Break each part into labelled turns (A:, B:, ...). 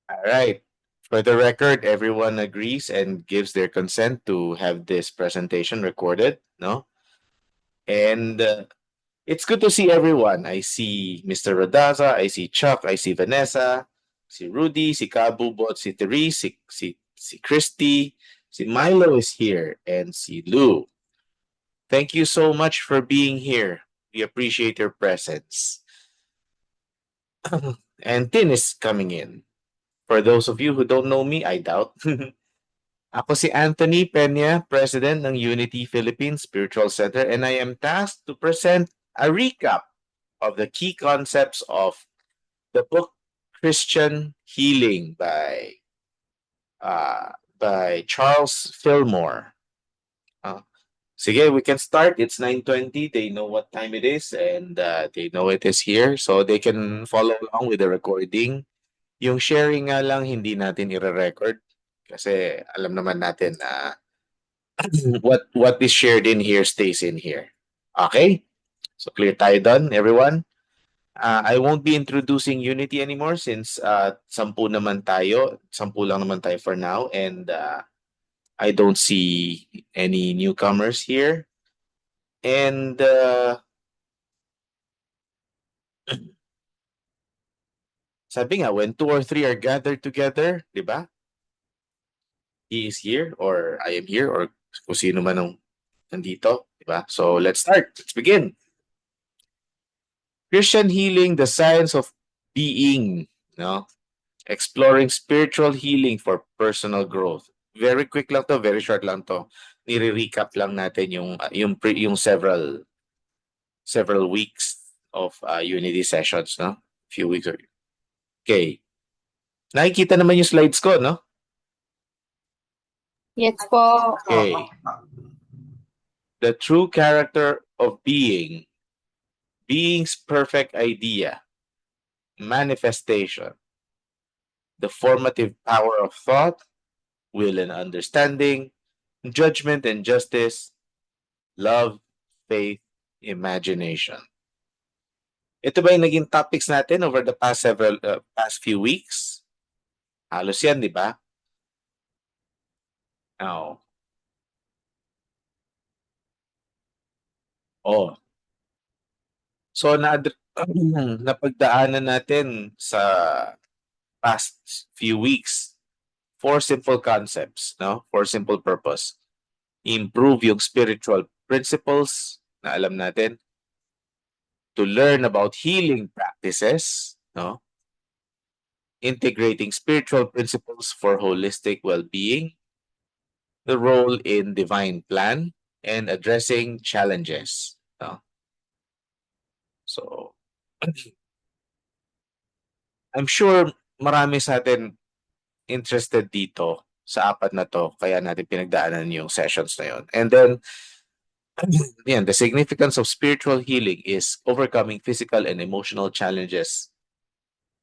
A: All right. For the record, everyone agrees and gives their consent to have this presentation recorded, no? And it's good to see everyone. I see Mr. Radaza, I see Chuck, I see Vanessa, si Rudy, si Kabubot, si Therese, si Christy, si Milo is here, and si Lou. Thank you so much for being here. We appreciate your presence. And Tin is coming in. For those of you who don't know me, I doubt. Ako si Anthony Peña, President ng Unity Philippines Spiritual Center, and I am tasked to present a recap of the key concepts of the book Christian Healing by Charles Fillmore. Sige, we can start. It's 9:20. They know what time it is and they know it is here. So they can follow along with the recording. Yung sharing nga lang, hindi natin i-record kasi alam naman natin na what is shared in here stays in here. Okay? So clear tayo done, everyone? I won't be introducing Unity anymore since 10 naman tayo. 10 lang naman tayo for now and I don't see any newcomers here. And sabi nga, when 2 or 3 are gathered together, di ba? He is here or I am here or kung sino man ang nandito, di ba? So let's start. Let's begin. Christian healing, the science of being, no? Exploring spiritual healing for personal growth. Very quick lang to, very short lang to. Nire-recap lang natin yung several weeks of Unity sessions, no? Few weeks. Okay. Nakikita naman yung slides ko, no?
B: Yes po.
A: Okay. The true character of being, being's perfect idea, manifestation, the formative power of thought, will and understanding, judgment and justice, love, faith, imagination. Ito ba yung naging topics natin over the past few weeks? Halos yan, di ba? Oh. Oh. So napagdaanan natin sa past few weeks 4 simple concepts, no? 4 simple purpose. Improve yung spiritual principles na alam natin, to learn about healing practices, no? Integrating spiritual principles for holistic well-being, the role in divine plan, and addressing challenges. No? So, I'm sure marami sa atin interested dito sa apat na to, kaya natin pinagdaanan yung sessions na yun. And then, the significance of spiritual healing is overcoming physical and emotional challenges.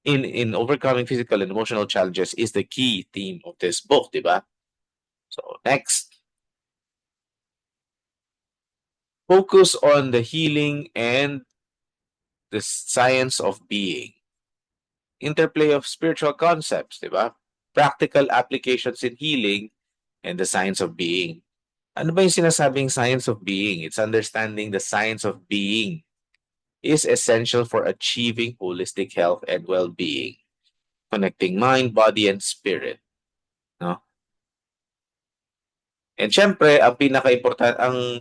A: In overcoming physical and emotional challenges is the key theme of this book, di ba? So next, focus on the healing and the science of being. Interplay of spiritual concepts, di ba? Practical applications in healing and the science of being. Ano ba yung sinasabing science of being? It's understanding the science of being is essential for achieving holistic health and well-being, connecting mind, body, and spirit. No? And syempre, ang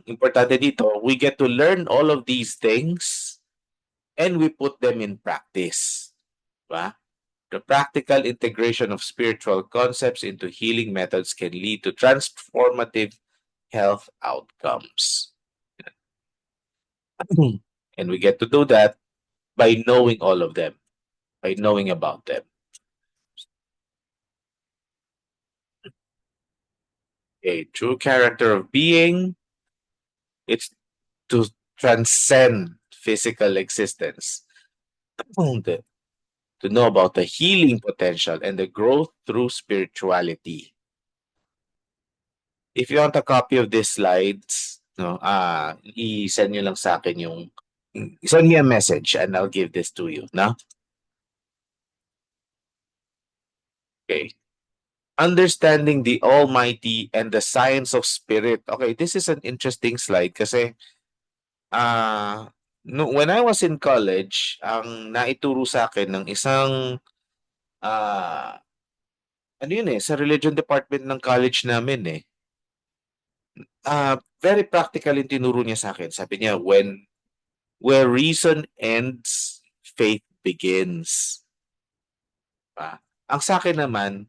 A: importante dito, we get to learn all of these things and we put them in practice. Diba? The practical integration of spiritual concepts into healing methods can lead to transformative health outcomes. And we get to do that by knowing all of them, by knowing about them. A true character of being, it's to transcend physical existence, to know about the healing potential and the growth through spirituality. If you want a copy of these slides, no, i-send nyo lang sa akin send me a message and I'll give this to you, no? Understanding the Almighty and the science of spirit. Okay, this is an interesting slide kasi no, when I was in college, ang naituro sa akin ng isang ah ano yun sa religion department ng college namin very practical yung tinuro niya sa akin. Sabi niya, where reason ends, faith begins. Ang sa akin naman,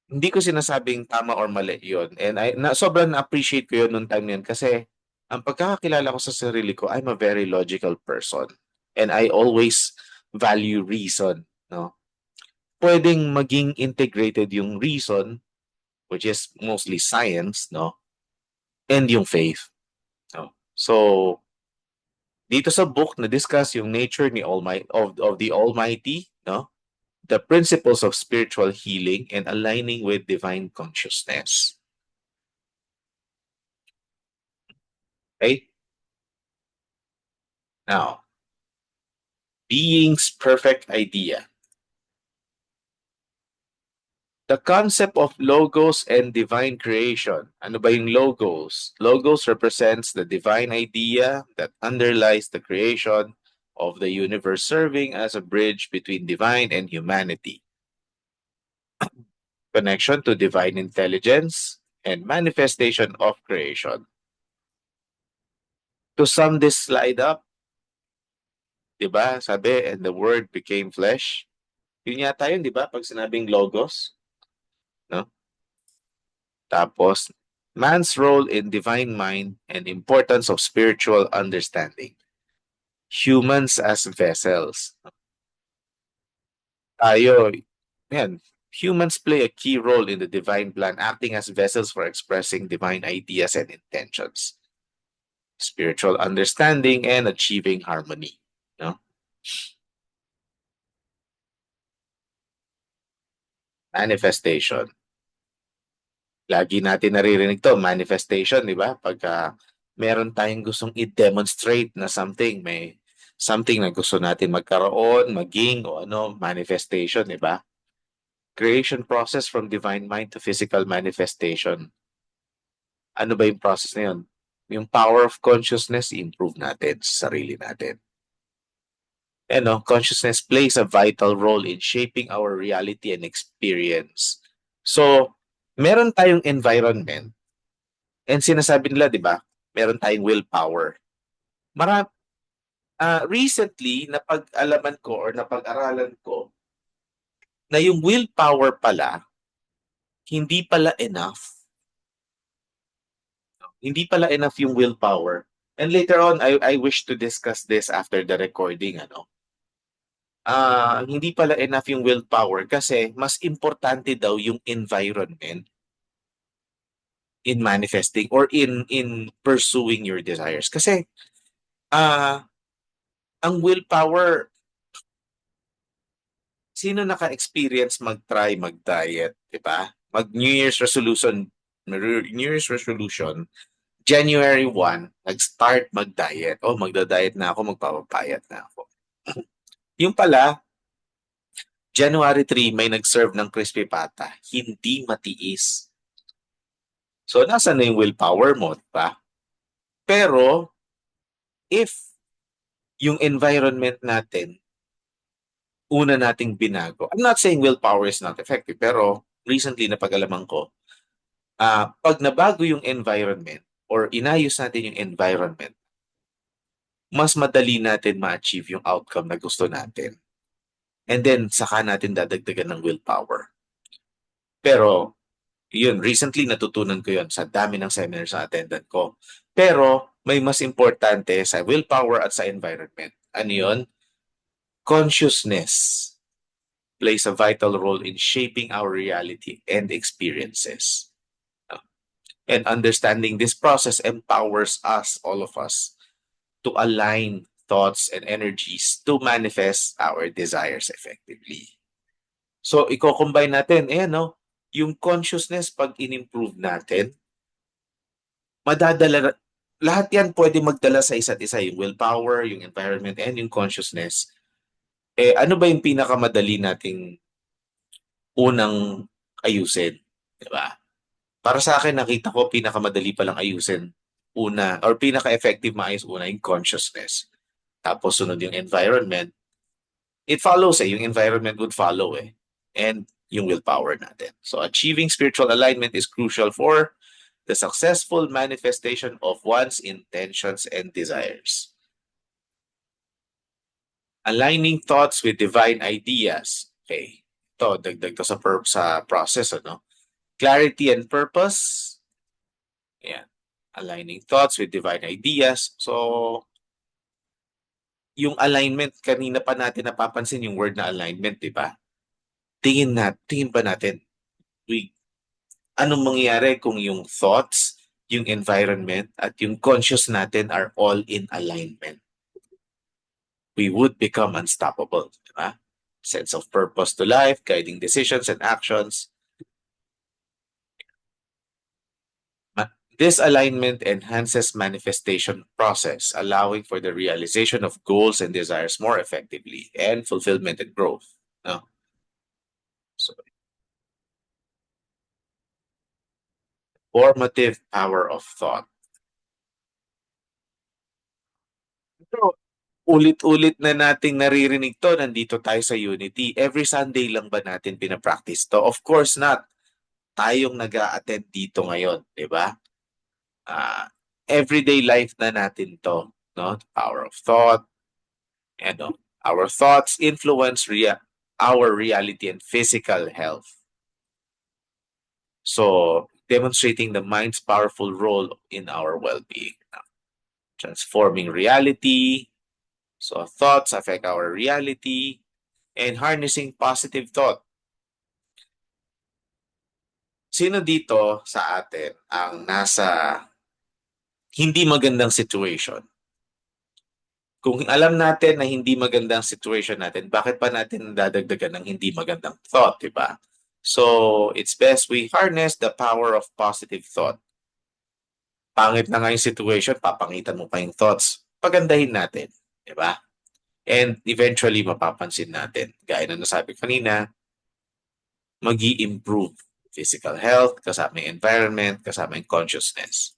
A: hindi ko sinasabing tama or mali yun. And sobrang na-appreciate ko yun nung time yun kasi ang pagkakakilala ko sa sarili ko, I'm a very logical person. And I always value reason. No? Pwedeng maging integrated yung reason, which is mostly science, no? And yung faith. No? So, dito sa book na discuss yung nature ni Almighty of the Almighty, no? The principles of spiritual healing and aligning with divine consciousness. Okay? Now, being's perfect idea. The concept of logos and divine creation. Ano ba yung logos? Logos represents the divine idea that underlies the creation of the universe, serving as a bridge between divine and humanity. Connection to divine intelligence and manifestation of creation. To sum this slide up, diba, sabi, and the word became flesh. Yun yata yun, diba, pag sinabing logos, no? Tapos, man's role in divine mind and importance of spiritual understanding. Humans as vessels. Tayo, yan, humans play a key role in the divine plan, acting as vessels for expressing divine ideas and intentions, spiritual understanding, and achieving harmony. No? Manifestation. Lagi natin naririnig to, manifestation, di ba? Pagka meron tayong gustong i-demonstrate na something, may something na gusto natin magkaroon, maging, o ano, manifestation, di ba? Creation process from divine mind to physical manifestation. Ano ba yung process na yun? Yung power of consciousness, improve natin sa sarili natin. Consciousness plays a vital role in shaping our reality and experience. So, meron tayong environment and sinasabi nila, di ba, meron tayong willpower. Recently, napag-alaman ko or napag-aralan ko na yung willpower pala, hindi pala enough. Hindi pala enough yung willpower. And later on, I wish to discuss this after the recording. Hindi pala enough yung willpower kasi mas importante daw yung environment in manifesting or in pursuing your desires. Kasi ang willpower, sino naka-experience mag-try mag-diet, di ba? New Year's resolution, January 1, nag-start mag-diet. Oh, magda-diet na ako, magpapapayat na ako. Yung pala, January 3, may nag-serve ng crispy pata. Hindi matiis. So, nasa na yung willpower mo, diba? Pero, if yung environment natin, una nating binago. I'm not saying willpower is not effective, pero recently napag-alaman ko, pag nabago yung environment or inayos natin yung environment, mas madali natin ma-achieve yung outcome na gusto natin. And then, saka natin dadagdagan ng willpower. Pero, yun, recently natutunan ko yun sa dami ng seminars na attendant ko. Pero, may mas importante sa willpower at sa environment. Ano yun? Consciousness plays a vital role in shaping our reality and experiences. And understanding this process empowers us, all of us, to align thoughts and energies to manifest our desires effectively. So, i-combine natin, yung consciousness pag in-improve natin, madadala, lahat yan pwede magdala sa isa't isa, yung willpower, yung environment, and yung consciousness. Ano ba yung pinakamadali nating unang ayusin, 'di ba? Para sa akin nakita ko pinakamadali palang ayusin una or pinaka-effective maayos una yung consciousness. Tapos sunod yung environment. It follows yung environment would follow and yung willpower natin. So achieving spiritual alignment is crucial for the successful manifestation of one's intentions and desires. Aligning thoughts with divine ideas. Okay. Ito, dagdag to sa process, ano? Clarity and purpose. Ayan. Aligning thoughts with divine ideas. So, yung alignment, kanina pa natin napapansin yung word na alignment, di ba? Tingin pa natin, we, anong mangyayari kung yung thoughts, yung environment, at yung conscious natin are all in alignment? We would become unstoppable, di ba? Sense of purpose to life, guiding decisions and actions. This alignment enhances manifestation process, allowing for the realization of goals and desires more effectively and fulfillment and growth. No? So, formative power of thought. So, ulit-ulit na nating naririnig to, nandito tayo sa Unity. Every Sunday lang ba natin pinapractice to? Of course not. Tayong nag-a-attend dito ngayon, di ba? Everyday life na natin to, no? Power of thought, ano, our thoughts influence our reality and physical health. So, demonstrating the mind's powerful role in our well-being. Transforming reality. So, thoughts affect our reality and harnessing positive thought. Sino dito sa atin ang nasa hindi magandang situation? Kung alam natin na hindi magandang situation natin, bakit pa natin dadagdagan ng hindi magandang thought, di ba? So, it's best we harness the power of positive thought. Pangit na nga yung situation, papangitan mo pa yung thoughts. Pagandahin natin, di ba? And eventually, mapapansin natin. Gaya na nasabi kanina, mag-i-improve physical health, kasama yung environment, kasama yung consciousness.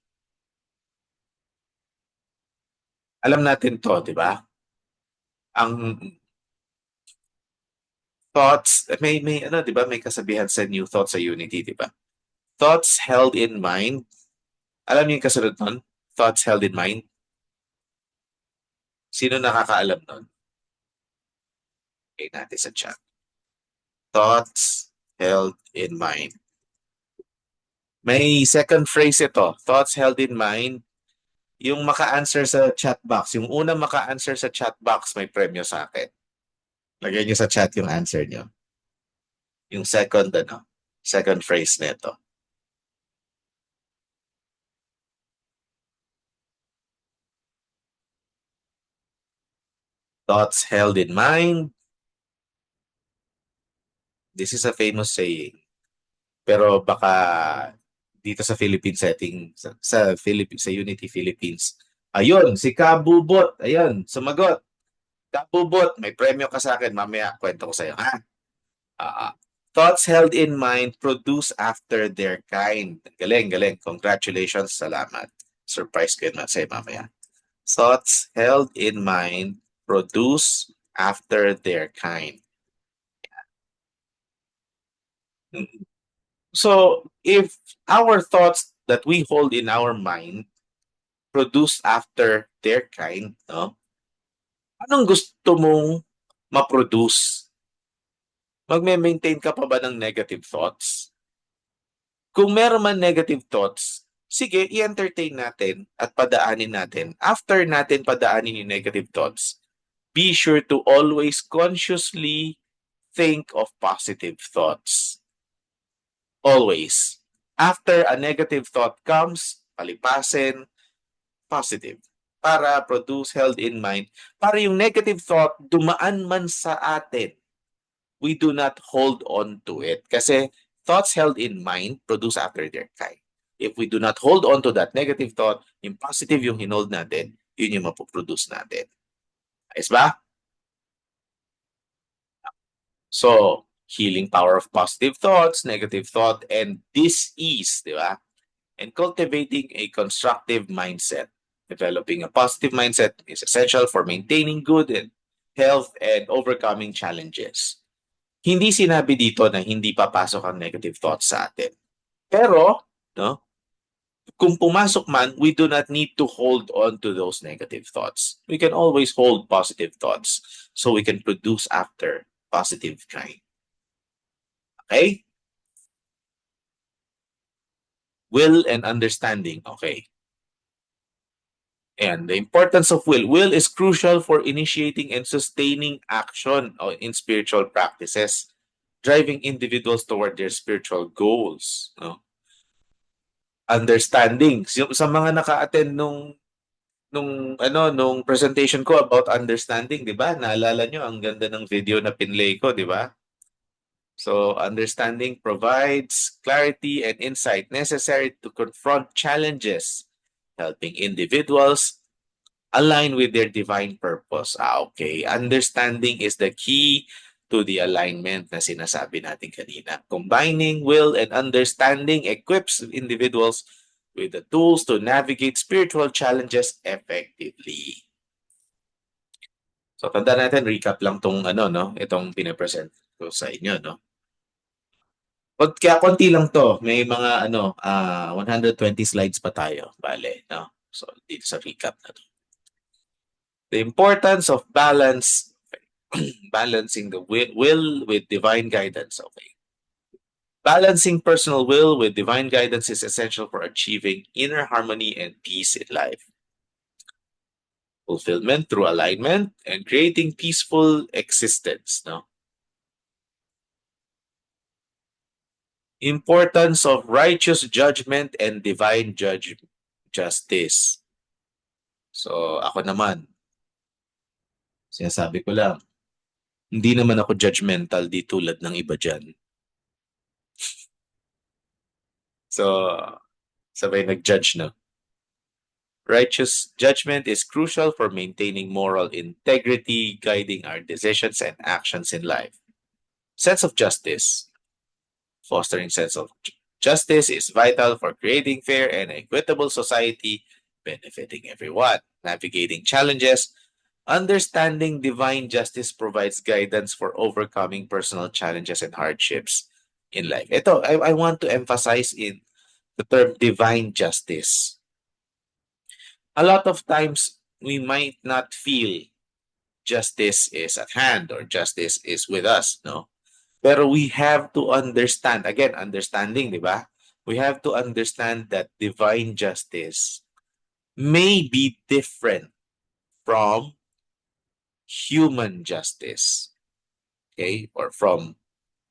A: Alam natin to, di ba? Ang thoughts, may ano, di ba? May kasabihan sa New Thoughts sa Unity, di ba? Thoughts held in mind. Alam niyo yung kasunod nun? Thoughts held in mind. Sino nakakaalam nun? Okay, natin sa chat. Thoughts held in mind. May second phrase ito. Thoughts held in mind. Yung maka-answer sa chat box. Yung unang maka-answer sa chat box, may premyo sa akin. Lagay niyo sa chat yung answer niyo. Yung second, second phrase nito. Thoughts held in mind. This is a famous saying. Pero baka dito sa Philippine setting, sa Unity Philippines. Ayun, si Kabubot. Ayun, sumagot. Kabubot, may premyo ka sa akin. Mamaya, kwento ko sa'yo, ha? Thoughts held in mind produce after their kind. Galing, galing. Congratulations, salamat. Surprise ko yun sa'yo mamaya. Thoughts held in mind produce after their kind. So, if our thoughts that we hold in our mind produce after their kind, no? Anong gusto mong ma-produce? Magme-maintain ka pa ba ng negative thoughts? Kung meron man negative thoughts, sige, i-entertain natin at padaanin natin. After natin padaanin yung negative thoughts, be sure to always consciously think of positive thoughts. Always. After a negative thought comes, palipasin, positive. Para produce held in mind. Para yung negative thought, dumaan man sa atin, we do not hold on to it. Kasi thoughts held in mind produce after their kind. If we do not hold on to that negative thought, yung positive yung hinold natin, yun yung mapoproduce natin. Ayos ba? So, healing power of positive thoughts, negative thought, and dis-ease, di ba? And cultivating a constructive mindset. Developing a positive mindset is essential for maintaining good health and overcoming challenges. Hindi sinabi dito na hindi papasok ang negative thoughts sa atin. Pero, no, kung pumasok man, we do not need to hold on to those negative thoughts. We can always hold positive thoughts so we can produce after positive kind. Okay? Will and understanding. Okay. And the importance of will. Will is crucial for initiating and sustaining action in spiritual practices, driving individuals toward their spiritual goals. No? Understanding. Sa mga naka-attend nung presentation ko about understanding, 'di ba? Naalala nyo ang ganda ng video na pinlay ko, 'di ba? So, understanding provides clarity and insight necessary to confront challenges, helping individuals align with their divine purpose. Okay. Understanding is the key to the alignment na sinasabi natin kanina. Combining will and understanding equips individuals with the tools to navigate spiritual challenges effectively. So, tanda natin, recap lang tong itong pinapresent ko sa inyo, no? Kaya konti lang to, may mga 120 slides pa tayo, bale, no? So, dito sa recap na to. The importance of balancing the will with divine guidance. Okay. Balancing personal will with divine guidance is essential for achieving inner harmony and peace in life. Fulfillment through alignment and creating peaceful existence. No? Importance of righteous judgment and divine justice. So, ako naman, sinasabi ko lang, hindi naman ako judgmental di tulad ng iba dyan. So, sabay nag-judge na. Righteous judgment is crucial for maintaining moral integrity, guiding our decisions and actions in life. Sense of justice. Fostering sense of justice is vital for creating fair and equitable society, benefiting everyone. Navigating challenges. Understanding divine justice provides guidance for overcoming personal challenges and hardships in life. Ito, I want to emphasize in the term divine justice. A lot of times, we might not feel justice is at hand or justice is with us, no? Pero we have to understand, again, understanding, di ba? We have to understand that divine justice may be different from human justice. Okay? Or from,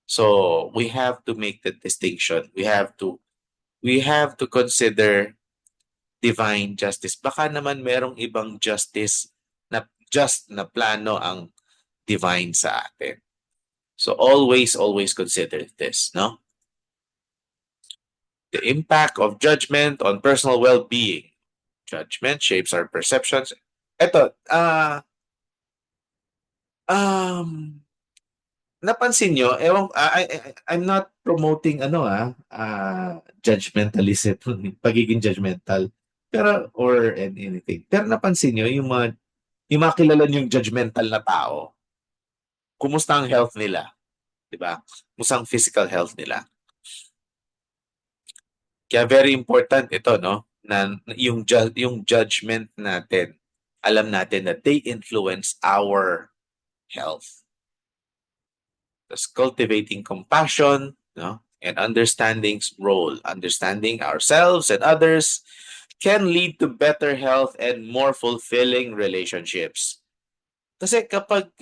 A: so we have to make the distinction. We have to consider divine justice. Baka naman merong ibang justice na just na plano ang divine sa atin. So always consider this, no? The impact of judgment on personal well-being. Judgment shapes our perceptions. Ito, napansin nyo, I'm not promoting judgmentalism, pagiging judgmental. Pero, or anything. Pero napansin nyo, yung mga kilala yung judgmental na tao, kumusta ang health nila? Diba? Kumusta ang physical health nila? Kaya very important ito, no? Na yung judgment natin, alam natin that they influence our health. Thus, cultivating compassion, no? And understanding's role. Understanding ourselves and others can lead to better health and more fulfilling relationships. Kasi kapag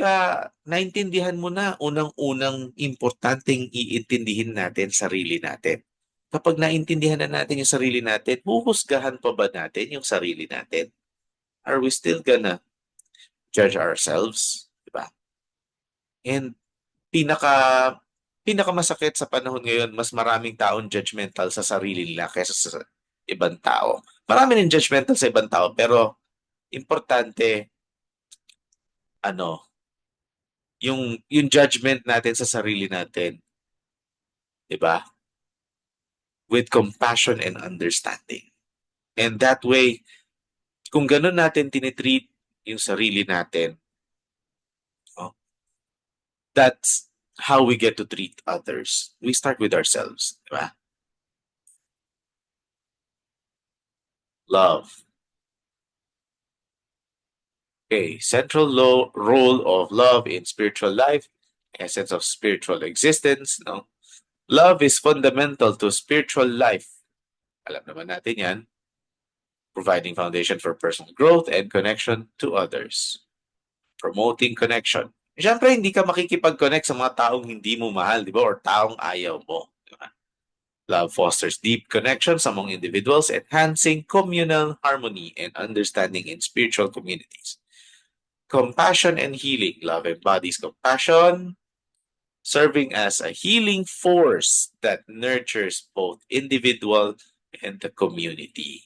A: naintindihan mo na, unang-unang importanteng iintindihin natin sarili natin. Kapag naintindihan na natin yung sarili natin, huhusgahan pa ba natin yung sarili natin? Are we still gonna judge ourselves? Diba? And pinakamasakit sa panahon ngayon, mas maraming taong judgmental sa sarili nila kaysa sa ibang tao. Marami rin judgmental sa ibang tao, pero importante, yung judgment natin sa sarili natin, 'di ba? With compassion and understanding. And that way, kung ganun natin tinitreat yung sarili natin, oh, that's how we get to treat others. We start with ourselves, di ba? Love. Okay, central role of love in spiritual life, essence of spiritual existence, no? Love is fundamental to spiritual life. Alam naman natin yan, providing foundation for personal growth and connection to others. Promoting connection. Siyempre, hindi ka makikipag-connect sa mga taong hindi mo mahal, di ba? Or taong ayaw mo. Di ba? Love fosters deep connections among individuals, enhancing communal harmony and understanding in spiritual communities. Compassion and healing. Love embodies compassion, serving as a healing force that nurtures both individual and the community.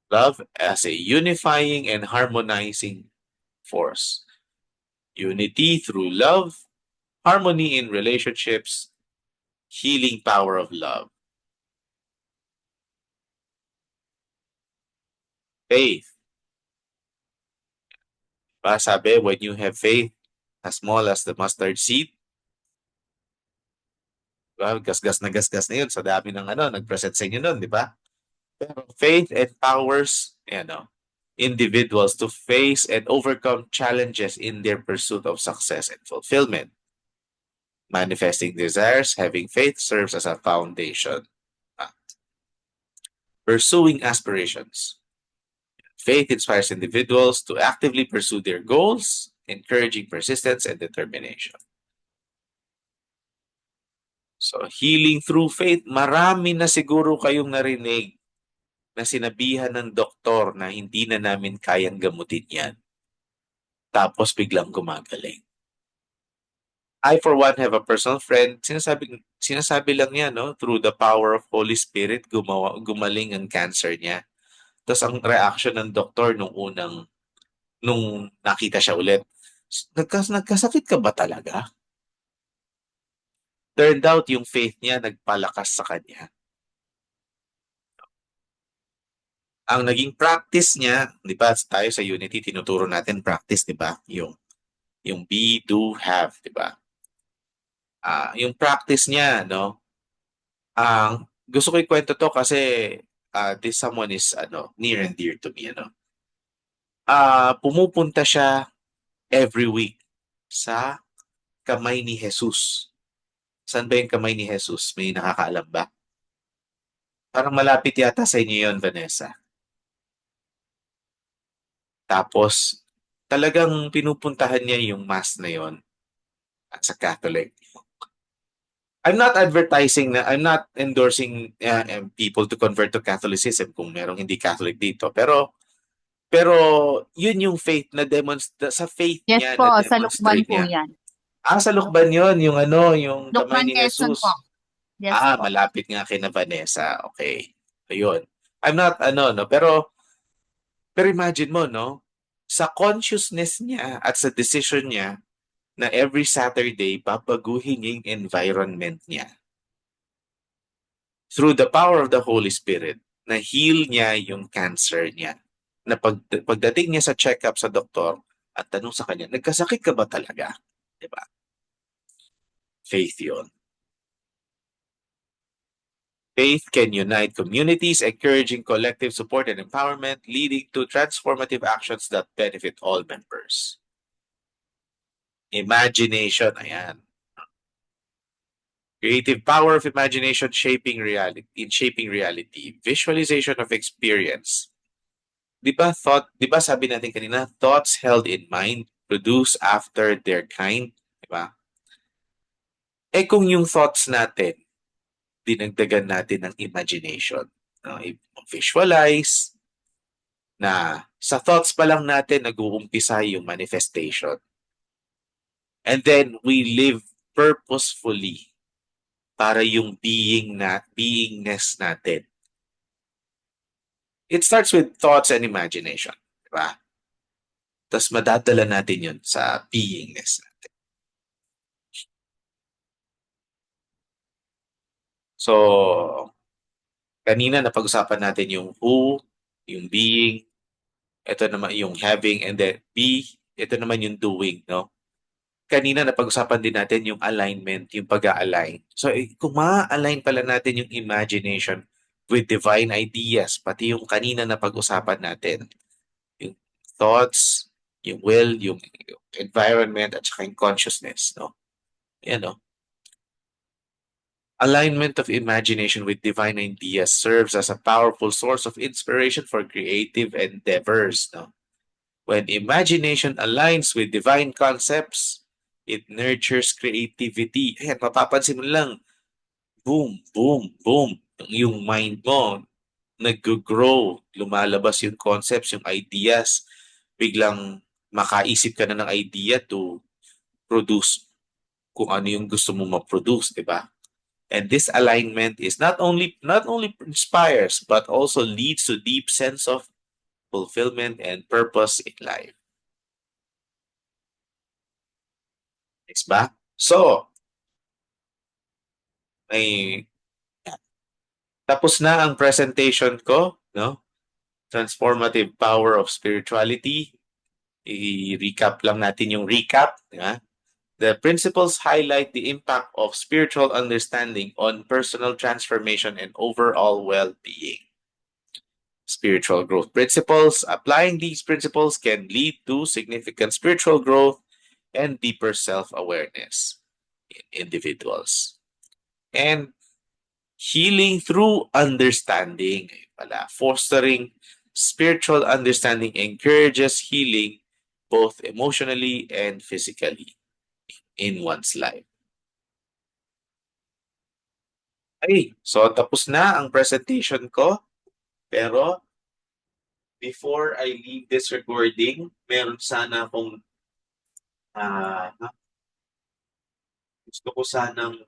A: Love as a unifying and harmonizing force. Unity through love, harmony in relationships, healing power of love. Faith. Diba sabi, when you have faith as small as the mustard seed, diba? Gasgas na yun sa dami ng nag-present sa inyo nun, di ba? Pero faith empowers, individuals to face and overcome challenges in their pursuit of success and fulfillment. Manifesting desires, having faith serves as a foundation. Pursuing aspirations. Faith inspires individuals to actively pursue their goals, encouraging persistence and determination. So, healing through faith, marami na siguro kayong narinig na sinabihan ng doktor na hindi na namin kayang gamutin yan. Tapos biglang gumagaling. I, for one, have a personal friend, sinasabi lang niya, no, through the power of Holy Spirit, gumaling ang cancer niya. Tapos ang reaction ng doktor nung nakita siya ulit, nagkasakit ka ba talaga? Turned out, yung faith niya nagpalakas sa kanya. Ang naging practice niya, di ba, tayo sa Unity, tinuturo natin practice, di ba? Yung be, do, have, di ba? Yung practice niya, no? Gusto ko ikwento to kasi this someone is near and dear to me, pumupunta siya every week sa kamay ni Jesus. Saan ba yung kamay ni Jesus? May nakakaalam ba? Parang malapit yata sa inyo yon, Vanessa. Tapos, talagang pinupuntahan niya yung mass na yon at sa Catholic. I'm not endorsing people to convert to Catholicism kung merong hindi Catholic dito. Pero yun yung faith na sa faith
B: Yes
A: niya
B: po,
A: na
B: sa Lukban
A: demonstrate
B: po
A: niya.
B: yan.
A: Sa Lukban yun, yung yung kamay
B: Lukban,
A: ni
B: Quezon po.
A: Jesus.
B: Yes po.
A: Malapit nga kina Vanessa. Okay. Ayun. I'm not no, pero imagine mo, no? Sa consciousness niya at sa decision niya na every Saturday babaguhin yung environment niya. Through the power of the Holy Spirit, na heal niya yung cancer niya. Na pagdating niya sa check-up sa doktor at tanong sa kanya, nagkasakit ka ba talaga? Diba? Faith yun. Faith can unite communities, encouraging collective support and empowerment, leading to transformative actions that benefit all members. Imagination, ayan. Creative power of imagination shaping reality. Visualization of experience. Di ba sabi natin kanina, thoughts held in mind produce after their kind, di ba? Kung yung thoughts natin, dinagdagan natin ng imagination, visualize, na sa thoughts pa lang natin nag-uumpisa yung manifestation. And then we live purposefully para yung beingness natin. It starts with thoughts and imagination, di ba? Tas madadala natin yun sa beingness natin. So, kanina napag-usapan natin yung who, yung being, ito naman yung having, and then be, ito naman yung doing, no? Kanina napag-usapan din natin yung alignment, yung pag-a-align. So, kung ma-align pala natin yung imagination with divine ideas, pati yung kanina na pag-usapan natin, yung thoughts, yung will, yung environment, at saka yung consciousness, no? Yan, no? Alignment of imagination with divine ideas serves as a powerful source of inspiration for creative endeavors, no? When imagination aligns with divine concepts, it nurtures creativity. Ayan, mapapansin mo lang, boom, boom, boom. Yung mind mo, nag-grow, lumalabas yung concepts, yung ideas. Biglang makaisip ka na ng idea to produce kung ano yung gusto mo ma-produce, di ba? And this alignment is not only inspires but also leads to deep sense of fulfillment and purpose in life. Next ba? So, may tapos na ang presentation ko, no? Transformative power of spirituality. I-recap lang natin yung recap, di ba? The principles highlight the impact of spiritual understanding on personal transformation and overall well-being. Spiritual growth principles. Applying these principles can lead to significant spiritual growth and deeper self-awareness in individuals. And healing through understanding. Pala, fostering spiritual understanding encourages healing both emotionally and physically in one's life. Okay, so tapos na ang presentation ko. Pero before I leave this recording, meron sana akong gusto ko sanang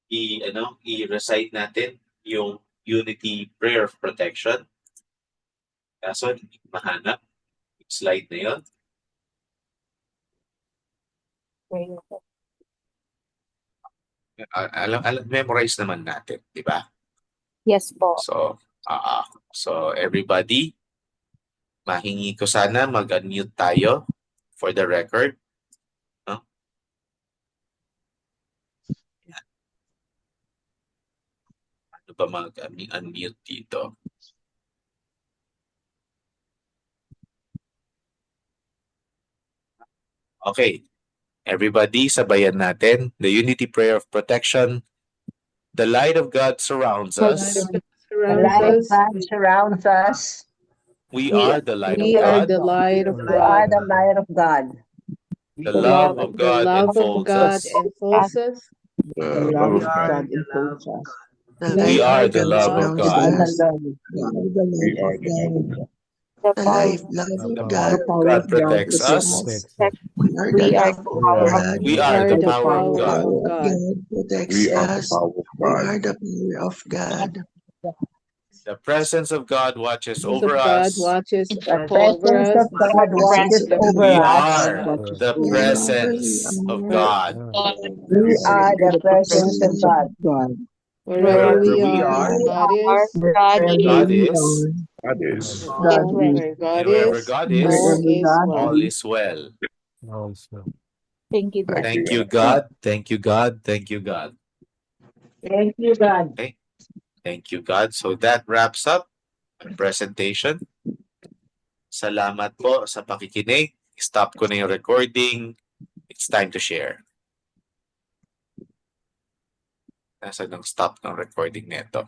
A: i-recite natin yung Unity Prayer of Protection. Kaso hindi ko mahanap yung slide na yun. Memorize naman natin, di ba?
B: Yes po.
A: So everybody, mahingi ko sana mag-unmute tayo for the record. No? Ano ba mag-unmute dito? Okay. Everybody, sabayan natin. The Unity Prayer of Protection. The light of God surrounds us.
C: The light of God surrounds us.
A: We are the light of
D: We are
A: God.
D: the light of
C: We are
D: God.
C: the light of God.
A: The love of
D: The
A: God
D: love of
A: enfolds
D: God
A: us.
D: enfolds us.
C: The love of God enfolds us.
A: We are the love of
C: We are
A: God.
C: the love of God.
B: The
E: The
B: power
E: love of
C: The
E: God
C: power
A: God
C: of God
A: protects us.
B: protects.
E: We are
B: We
E: the
B: are
E: love
B: the
E: of
B: power of
E: God.
A: We are the power of
D: power
A: God.
D: of God.
E: Protects us. We are the power of God.
A: The presence of God watches
D: The presence
A: over
D: of God
A: us.
D: watches
C: The
D: over
C: presence
D: us.
C: of God watches
D: The
C: over
A: We
C: us.
A: are the
E: We
A: presence of God.
C: We are the presence of God.
D: Wherever
A: Wherever
D: we
A: we
D: are,
A: are,
D: God
B: our
D: is.
B: God
A: God
B: is
A: is.
C: God
D: And
C: is.
D: where God
A: And wherever
D: is,
A: God is,
D: all
C: Wherever
D: is
C: God
D: well.
A: all is well.
B: Thank you, God.
A: Thank you, God. Thank you, God. Thank you, God.
C: Thank you, God.
A: Okay. Thank you, God. So that wraps up ang presentation. Salamat po sa pakikinig. Stop ko na yung recording. It's time to share. Nasaan ang stop ng recording nito?